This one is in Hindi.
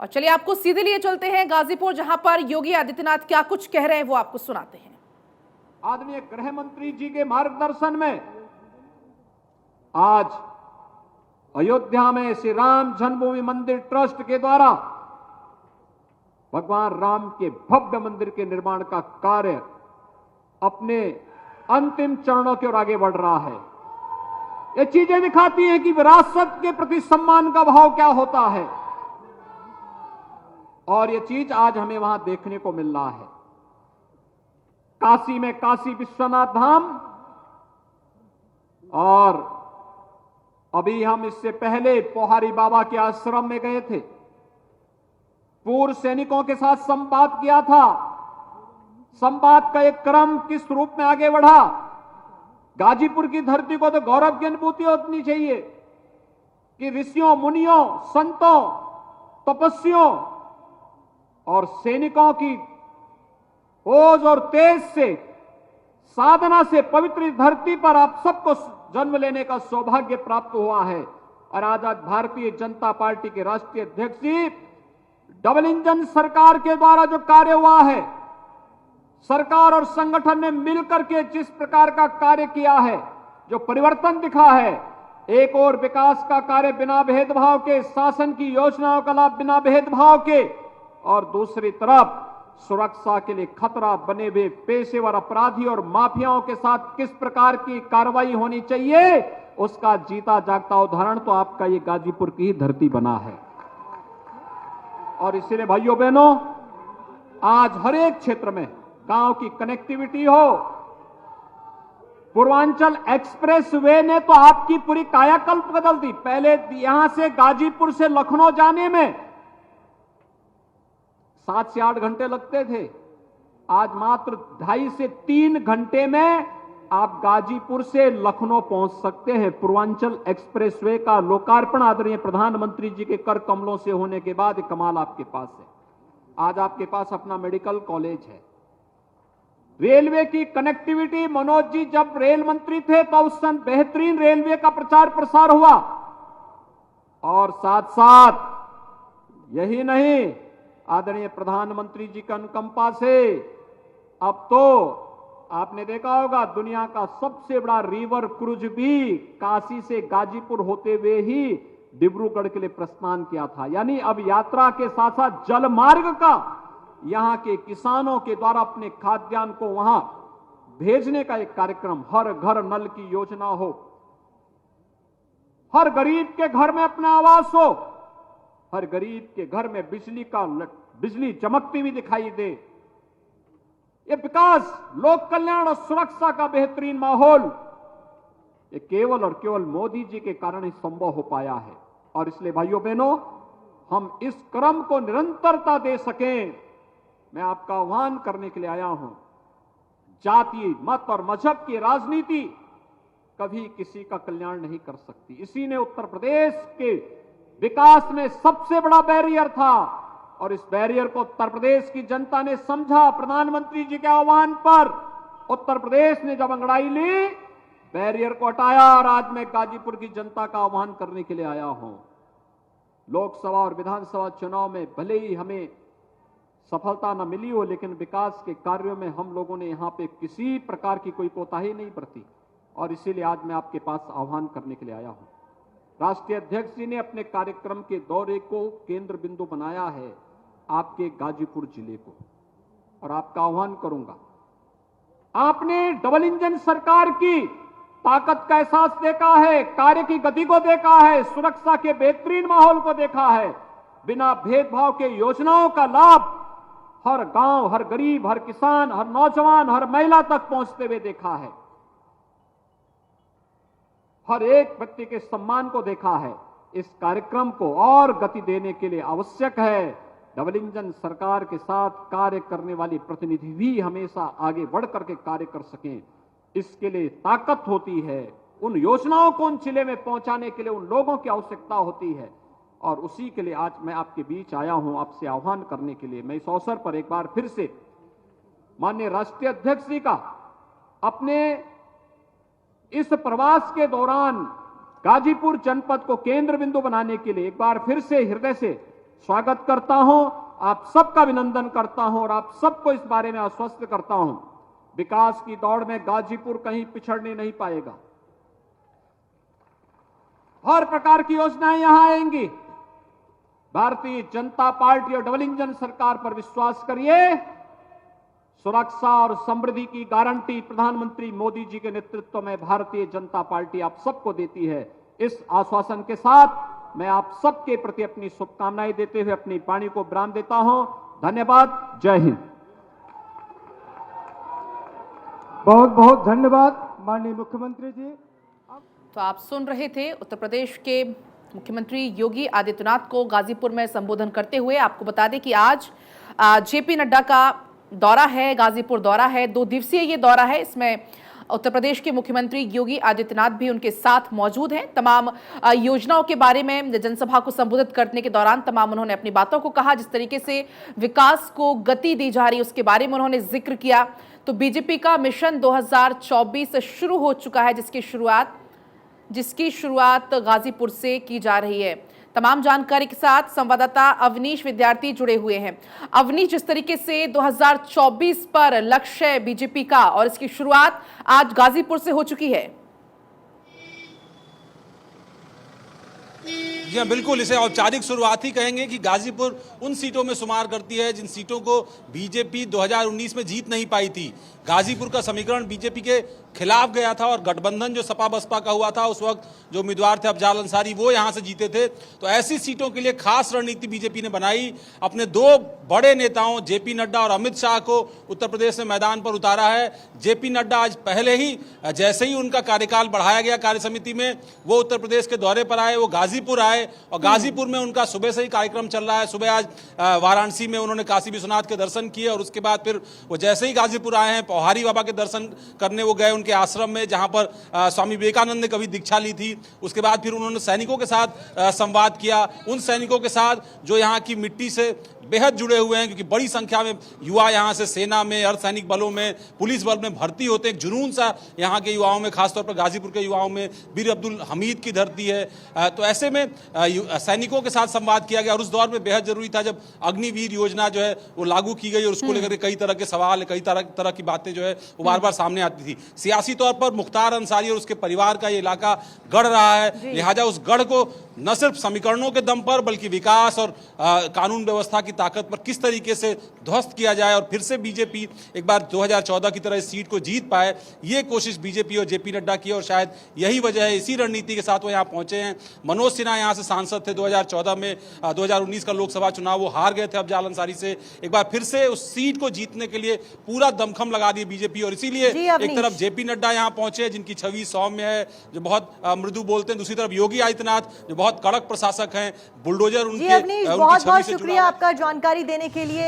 और चलिए आपको सीधे लिए चलते हैं गाजीपुर, जहां पर योगी आदित्यनाथ क्या कुछ कह रहे हैं वो आपको सुनाते हैं। आदरणीय गृह मंत्री जी के मार्गदर्शन में आज अयोध्या में श्री राम जन्मभूमि मंदिर ट्रस्ट के द्वारा भगवान राम के भव्य मंदिर के निर्माण का कार्य अपने अंतिम चरणों की ओर आगे बढ़ रहा है। ये चीजें दिखाती हैं कि विरासत के प्रति सम्मान का भाव क्या होता है, और ये चीज आज हमें वहां देखने को मिल रहा है। काशी में काशी विश्वनाथ धाम, और अभी हम इससे पहले पोहारी बाबा के आश्रम में गए थे, पूर्व सैनिकों के साथ संवाद किया था। संवाद का एक क्रम किस रूप में आगे बढ़ा। गाजीपुर की धरती को तो गौरव की अनुभूति होनी चाहिए कि ऋषियों, मुनियों, संतों, तपस्वियों और सैनिकों की ओज और तेज से, साधना से पवित्र धरती पर आप सबको जन्म लेने का सौभाग्य प्राप्त हुआ है। और आज भारतीय जनता पार्टी के राष्ट्रीय अध्यक्ष जी, डबल इंजन सरकार के द्वारा जो कार्य हुआ है, सरकार और संगठन ने मिलकर के जिस प्रकार का कार्य किया है, जो परिवर्तन दिखा है, एक और विकास का कार्य बिना भेदभाव के, शासन की योजनाओं का लाभ बिना भेदभाव के, और दूसरी तरफ सुरक्षा के लिए खतरा बने हुए पेशेवर अपराधी और माफियाओं के साथ किस प्रकार की कार्रवाई होनी चाहिए, उसका जीता जागता उदाहरण तो आपका ये गाजीपुर की ही धरती बना है। और इसलिए भाइयों बहनों, आज हर एक क्षेत्र में गांव की कनेक्टिविटी हो, पूर्वांचल एक्सप्रेस वे ने तो आपकी पूरी कायाकल्प बदल दी। पहले यहां से गाजीपुर से लखनऊ जाने में 7 से 8 घंटे लगते थे, आज मात्र 2.5 से 3 घंटे में आप गाजीपुर से लखनऊ पहुंच सकते हैं। पूर्वांचल एक्सप्रेसवे का लोकार्पण आदरणीय प्रधानमंत्री जी के कर कमलों से होने के बाद कमाल आपके पास है। आज आपके पास अपना मेडिकल कॉलेज है। रेलवे की कनेक्टिविटी, मनोज जी जब रेल मंत्री थे तो उस समय बेहतरीन रेलवे का प्रचार प्रसार हुआ, और साथ साथ यही नहीं, आदरणीय प्रधानमंत्री जी की अनुकंपा से अब तो आपने देखा होगा दुनिया का सबसे बड़ा रिवर क्रूज भी काशी से गाजीपुर होते हुए ही डिब्रूगढ़ के लिए प्रस्थान किया था। यानी अब यात्रा के साथ साथ जल मार्ग का यहां के किसानों के द्वारा अपने खाद्यान्न को वहां भेजने का एक कार्यक्रम, हर घर नल की योजना हो, हर गरीब के घर में अपना आवास हो, हर गरीब के घर में बिजली चमकती हुई दिखाई दे। ये विकास, लोक कल्याण और सुरक्षा का बेहतरीन माहौल, ये केवल और केवल मोदी जी के कारण ही संभव हो पाया है। और इसलिए भाइयों बहनों, हम इस क्रम को निरंतरता दे सकें, मैं आपका आह्वान करने के लिए आया हूं। जाति, मत और मजहब की राजनीति कभी किसी का कल्याण नहीं कर सकती। इसी ने उत्तर प्रदेश के विकास में सबसे बड़ा बैरियर था, और इस बैरियर को उत्तर प्रदेश की जनता ने समझा। प्रधानमंत्री जी के आह्वान पर उत्तर प्रदेश ने जब अंगड़ाई ली, बैरियर को हटाया, और आज मैं गाजीपुर की जनता का आह्वान करने के लिए आया हूं। लोकसभा और विधानसभा चुनाव में भले ही हमें सफलता न मिली हो, लेकिन विकास के कार्यों में हम लोगों ने यहां पे किसी प्रकार की कोई कोताही नहीं बरती, और इसीलिए आज मैं आपके पास आह्वान करने के लिए आया हूं। राष्ट्रीय अध्यक्ष जी ने अपने कार्यक्रम के दौरे को केंद्र बिंदु बनाया है आपके गाजीपुर जिले को, और आपका आह्वान करूंगा, आपने डबल इंजन सरकार की ताकत का एहसास देखा है, कार्य की गति को देखा है, सुरक्षा के बेहतरीन माहौल को देखा है, बिना भेदभाव के योजनाओं का लाभ हर गांव, हर गरीब, हर किसान, हर नौजवान, हर महिला तक पहुंचते हुए देखा है, हर एक व्यक्ति के सम्मान को देखा है। इस कार्यक्रम को और गति देने के लिए आवश्यक है डबल इंजन सरकार के साथ कार्य करने वाली प्रतिनिधि भी हमेशा आगे बढ़ करके कार्य कर सकें। इसके लिए ताकत होती है, उन योजनाओं को उन जिले में पहुंचाने के लिए उन लोगों की आवश्यकता होती है, और उसी के लिए आज मैं आपके बीच आया हूं, आपसे आह्वान करने के लिए। मैं इस अवसर पर एक बार फिर से माननीय राष्ट्रीय अध्यक्ष जी का अपने इस प्रवास के दौरान गाजीपुर जनपद को केंद्र बिंदु बनाने के लिए एक बार फिर से हृदय से स्वागत करता हूं, आप सबका अभिनंदन करता हूं और आप सबको इस बारे में आश्वस्त करता हूं, विकास की दौड़ में गाजीपुर कहीं पिछड़ने नहीं पाएगा। हर प्रकार की योजनाएं यहां आएंगी। भारतीय जनता पार्टी और डबल इंजन सरकार पर विश्वास करिए। सुरक्षा और समृद्धि की गारंटी प्रधानमंत्री मोदी जी के नेतृत्व में भारतीय जनता पार्टी आप सबको देती है। इस आश्वासन के साथ मैं आप सबके प्रति अपनी शुभकामनाएं देते हुए अपनी वाणी को विराम देता हूं। धन्यवाद। जय हिंद। बहुत बहुत धन्यवाद माननीय मुख्यमंत्री जी। तो आप सुन रहे थे उत्तर प्रदेश के मुख्यमंत्री योगी आदित्यनाथ को गाजीपुर में संबोधन करते हुए। आपको बता दें कि आज जेपी नड्डा का दौरा है, गाजीपुर दौरा है, 2 दिवसीय ये दौरा है। इसमें उत्तर प्रदेश के मुख्यमंत्री योगी आदित्यनाथ भी उनके साथ मौजूद हैं। तमाम योजनाओं के बारे में जनसभा को संबोधित करने के दौरान तमाम उन्होंने अपनी बातों को कहा। जिस तरीके से विकास को गति दी जा रही है उसके बारे में उन्होंने जिक्र किया। तो बीजेपी का मिशन 2024 शुरू हो चुका है, जिसकी शुरुआत गाजीपुर से की जा रही है। तमाम जानकारी के साथ संवाददाता अवनीश विद्यार्थी जुड़े हुए हैं। अवनीश, जिस तरीके से 2024 पर लक्ष्य है बीजेपी का और इसकी शुरुआत आज गाजीपुर से हो चुकी है। जी हाँ, बिल्कुल, इसे औपचारिक शुरुआत ही कहेंगे कि गाजीपुर उन सीटों में शुमार करती है जिन सीटों को बीजेपी 2019 में जीत नहीं पाई थी। गाजीपुर का समीकरण बीजेपी के खिलाफ गया था और गठबंधन जो सपा बसपा का हुआ था, उस वक्त जो उम्मीदवार थे अफजाल अंसारी, वो यहाँ से जीते थे। तो ऐसी सीटों के लिए खास रणनीति बीजेपी ने बनाई। अपने 2 बड़े नेताओं जेपी नड्डा और अमित शाह को उत्तर प्रदेश में मैदान पर उतारा है। जेपी नड्डा आज पहले ही, जैसे ही उनका कार्यकाल बढ़ाया गया कार्य समिति में, वो उत्तर प्रदेश के दौरे पर आए, वो गाजीपुर आए और गाजीपुर में उनका सुबह से ही कार्यक्रम चल रहा है। सुबह आज वाराणसी में उन्होंने काशी विश्वनाथ के दर्शन किए और उसके बाद फिर वो जैसे ही गाजीपुर आए हैं, पौहारी बाबा के दर्शन करने वो गए उनके आश्रम में, जहां पर स्वामी विवेकानंद ने कभी दीक्षा ली थी। उसके बाद फिर उन्होंने सैनिकों के साथ संवाद किया, उन सैनिकों के साथ जो यहाँ की मिट्टी से बेहद जुड़े हुए हैं, क्योंकि बड़ी संख्या में युवा यहाँ से सेना में, अर्धसैनिक बलों में, पुलिस बल में भर्ती होते हैं। एक जुनून सा यहाँ के युवाओं में, खासतौर पर गाजीपुर के युवाओं में, वीर अब्दुल हमीद की धरती है। तो ऐसे में सैनिकों के साथ संवाद किया गया और उस दौर में बेहद जरूरी था जब अग्निवीर योजना जो है वो लागू की गई और उसको लेकर कई तरह के सवाल, कई तरह की बातें जो है वो बार बार सामने आती थी। सियासी तौर पर मुख्तार अंसारी और उसके परिवार का ये इलाका गढ़ रहा है, लिहाजा उस गढ़ को न सिर्फ समीकरणों के दम पर बल्कि विकास और कानून व्यवस्था की ताकत पर किस तरीके से ध्वस्त किया जाए और फिर से बीजेपी एक बार 2014 की तरह इस सीट को जीत पाए, ये कोशिश बीजेपी और जेपी नड्डा की और शायद यही वजह है, इसी रणनीति के साथ वो यहाँ पहुंचे हैं। मनोज सिन्हा यहाँ से सांसद थे 2014 में, 2019 का लोकसभा चुनाव वो हार गए थे अफजाल अंसारी से। एक बार फिर से उस सीट को जीतने के लिए पूरा दमखम लगा दिए बीजेपी और इसीलिए एक तरफ जेपी नड्डा यहाँ पहुंचे जिनकी छवि सौम्य है, जो बहुत मृदु बोलते हैं, दूसरी तरफ योगी आदित्यनाथ जो बहुत कड़क प्रशासक हैं, बुलडोजर उनके बहुत बहुत शुक्रिया आपका जानकारी देने के लिए।